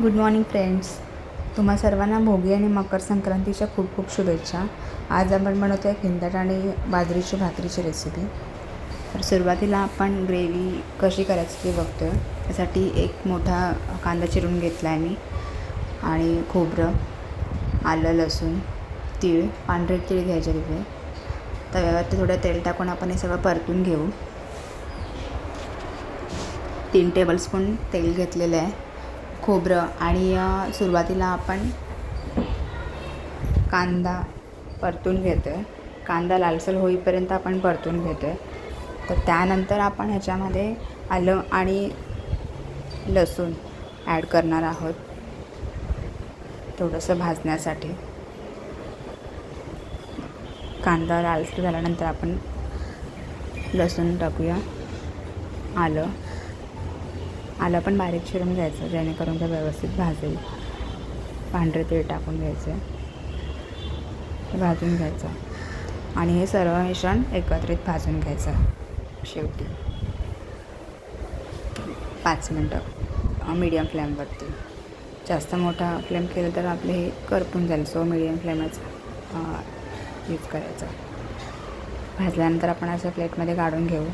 Good morning friends. तुम्हा सर्वांना भोगी आणि मकर संक्रांतीच्या खूप खूप शुभेच्छा. आज आपण बनवतो आहे खिंदाट आणि बाजरीची भाकरीची रेसिपी. तर सुरुवातीला आपण ग्रेव्ही कशी करायची ते बघतो आहे. त्यासाठी एक मोठा कांदा चिरून घेतला आहे मी, आणि खोबरं, आलं, लसूण, तीळ, पांढरे तीळ घ्यायचे तिथे. तव्यावरती थोडं तेल टाकून आपण हे सगळं परतून घेऊ. 3 टेबलस्पून तेल घेतलेलं आहे. खोबरं आणि सुरुवातीला आपण कांदा परतून घेतो आहे. कांदा लालसर होईपर्यंत आपण परतून घेतो आहे. तर त्यानंतर आपण ह्याच्यामध्ये आलं आणि लसूण ॲड करणार आहोत थोडंसं भाजण्यासाठी. कांदा लालसर झाल्यानंतर आपण लसूण टाकूया. आलं पण बारीक चिरून घ्यायचं, जेणेकरून ते व्यवस्थित भाजेल. पांढरे तीळ टाकून घ्यायचं, भाजून घ्यायचं, आणि हे सर्व मिश्रण एकत्रित भाजून घ्यायचं. शेवटी 5 मिनटं मीडियम फ्लेमवरती. जास्त मोठा फ्लेम केलं तर आपले हे करपून जाईल. सो मीडियम फ्लेमच यूज करायचा. भाजल्यानंतर आपण असं प्लेटमध्ये काढून घेऊ.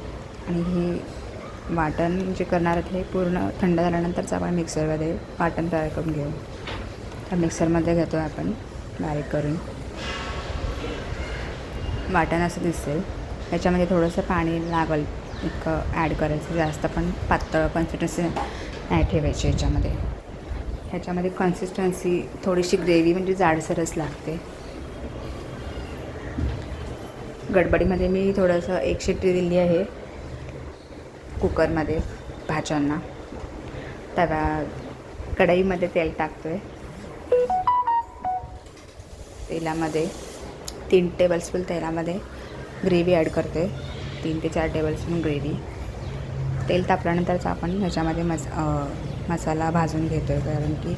आणि ही वाटण जे करणार आहेत हे पूर्ण थंड झाल्यानंतरच आपण मिक्सरमध्ये वाटण तयार करून घेऊ. तर मिक्सरमध्ये घेतो आहे आपण बारीक करून. वाटण असं दिसेल. याच्यामध्ये थोडंसं पाणी लागेल इतकं ॲड करायचं. जास्त पण पातळ कन्सिस्टन्सी नाही ठेवायची ह्याच्यामध्ये कन्सिस्टन्सी थोडीशी ग्रेव्ही म्हणजे जाडसरच लागते. गडबडीमध्ये मी थोडंसं 1 शिट्टी दिली आहे कुकरमध्ये भाज्यांना. कढईमध्ये तेल टाकतो आहे. तेलामध्ये 3 टेबलस्पून तेलामध्ये ग्रेव्ही ॲड करतो आहे. 3 ते 4 टेबलस्पून ग्रेव्ही. तेल तापल्यानंतरच आपण ह्याच्यामध्ये मसाला भाजून घेतो आहे, कारण की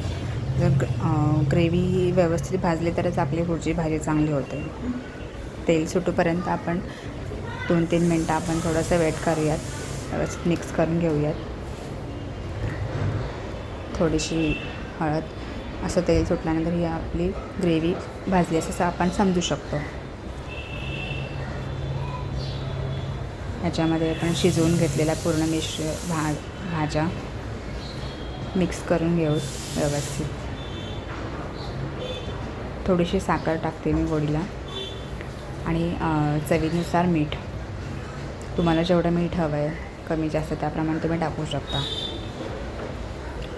जर ग्रेव्ही व्यवस्थित भाजली तरच आपली पुढची भाजी चांगली होते. तेल सुटूपर्यंत आपण 2-3 मिनटं आपण थोडंसं वेट करूयात. व्यवस्थित मिक्स करून घेऊयात. थोडीशी हळद. असं तेल सुटल्यानंतर ही आपली ग्रेव्ही भाजली असं आपण समजू शकतो. ह्याच्यामध्ये आपण शिजवून घेतलेल्या पूर्ण भाज्या मिक्स करून घेऊ व्यवस्थित. थोडीशी साखर टाकते मी गोडीला, आणि चवीनुसार मीठ. तुम्हाला जेवढं मीठ हवं आहे, कमी जास्त, त्याप्रमाणे तुम्ही टाकू शकता.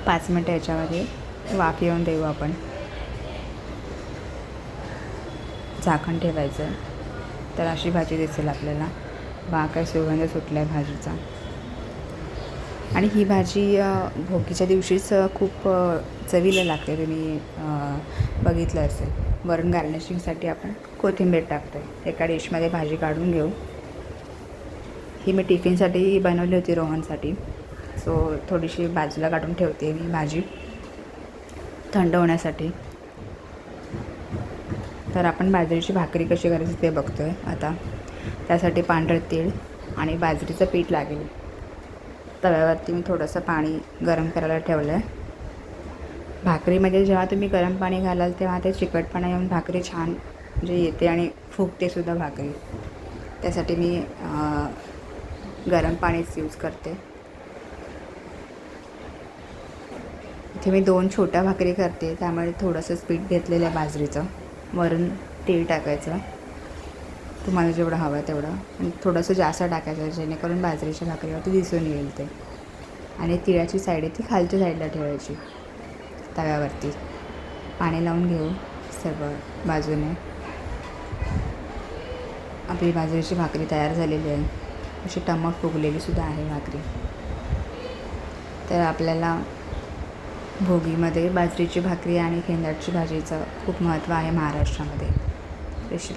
5 मिनटं याच्यामध्ये वाफ येऊन देऊ आपण. झाकण ठेवायचं. तर अशी भाजी दिसेल आपल्याला. काय सुगंध सुटला आहे भाजीचा. आणि ही भाजी भोगीच्या दिवशीच खूप चवीला लागते. तुम्ही बघितलं असेल. वरून गार्निशिंगसाठी आपण कोथिंबीर टाकतो आहे. एका डिशमध्ये भाजी काढून घेऊ. ही मी टिफिनसाठी बनवली होती रोहनसाठी. सो थोडीशी बाजूला काढून ठेवते मी भाजी थंड होण्यासाठी. तर आपण बाजरीची भाकरी कशी करायची ते बघतो आहे आता. त्यासाठी पांढरे तीळ आणि बाजरीचं पीठ लागेल. तव्यावरती मी थोडंसं पाणी गरम करायला ठेवलं आहे. भाकरीमध्ये जेव्हा तुम्ही गरम पाणी घालाल तेव्हा ते चिकटपणा येऊन भाकरी छान म्हणजे येते आणि फुगतेसुद्धा भाकरी. त्यासाठी मी गरम पाणीच यूज करते. इथे मी 2 छोट्या भाकरी करते, त्यामुळे थोडंसं पीठ घेतलेलं आहे बाजरीचं. वरून तीळ टाकायचं, तुम्हाला जेवढं हवं आहे तेवढं, आणि थोडंसं जास्त टाकायचं, जेणेकरून बाजरीच्या भाकरीवरती दिसून येईल ते. आणि तिळाची साईड आहे ती खालच्या साईडला ठेवायची. तव्यावरती पाणी लावून घेऊ सर्व बाजूने. आपली बाजरीची भाकरी तयार झालेली आहे. अशी टम्मक फुगलेली सुद्धा आहे भाकरी. तर आपल्याला भोगीमध्ये बाजरीची भाकरी आणि खिंदाटची भाजीचं खूप महत्त्व आहे महाराष्ट्रामध्ये. रेसिपी